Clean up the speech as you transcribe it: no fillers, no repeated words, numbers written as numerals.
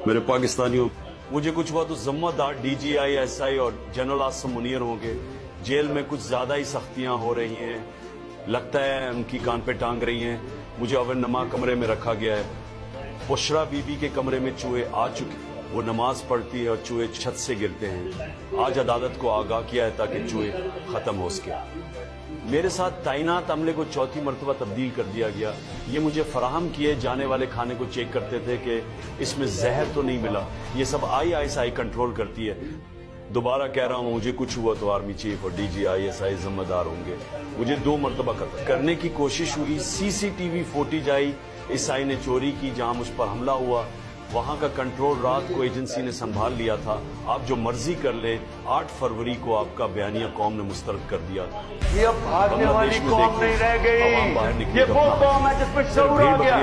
मेरे पाकिस्तानियों, मुझे कुछ हुआ तो ज़िम्मेदार DGI SI और जनरल आसिम मुनीर होंगे। जेल में कुछ ज्यादा ही सख्तियां हो रही हैं, लगता है उनकी कान पे टांग रही हैं। मुझे अवरनमा कमरे में रखा गया है। बुशरा बीबी के कमरे में चूहे आ चुके, वो नमाज पढ़ती है और चूहे छत से गिरते हैं। आज अदालत को आगाह किया है ताकि चूहे खत्म हो सके। मेरे साथ तैनात अमले को चौथी मरतबा तब्दील कर दिया गया। ये मुझे फराहम किए जाने वाले खाने को चेक करते थे कि इसमें जहर तो नहीं मिला। ये सब ISI कंट्रोल करती है। दोबारा कह रहा हूँ, मुझे कुछ हुआ तो आर्मी चीफ और DGI SI जिम्मेदार होंगे। मुझे 2 मरतबा कत्ल करने की कोशिश हुई। CCTV फुटेज आई, SI ने चोरी की जहाँ मुझ पर हमला हुआ। वहां का कंट्रोल रात को एजेंसी ने संभाल लिया था। आप जो मर्जी कर ले। 8 फरवरी को आपका बयानिया कौम ने मुस्तरद कर दिया। ये अब भागने वाली कौम नहीं रह गई। ये वो कौम है जिसमें शऊर आ गया।